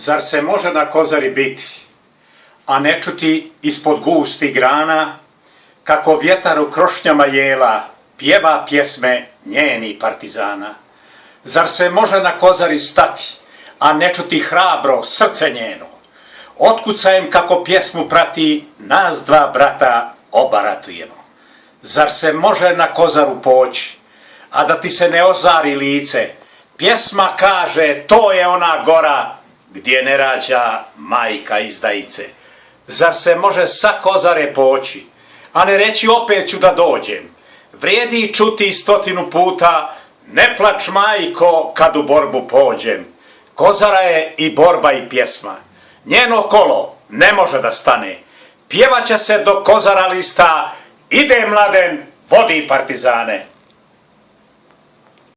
Zar se može na kozari biti, a ne čuti ispod gustih grana, kako vjetar u krošnjama jela pjeva pjesme njenih partizana? Zar se može na kozari stati, a ne čuti hrabro srce njeno, otkucajem kako pjesmu prati nas dva brata oba ratujemo? Zar se može na kozaru poći, a da ti se ne ozari lice, pjesma kaže to je ona gora gdje ne rađa majka izdajice? Zar se može sa kozare poći, a ne reći opet ću da dođem? Vrijedi čuti 100 puta, ne plač majko kad u borbu pođem. Kozara je i borba i pjesma, njeno kolo ne može da stane. Pjevaće se do kozara lista, ide Mladen, vodi partizane.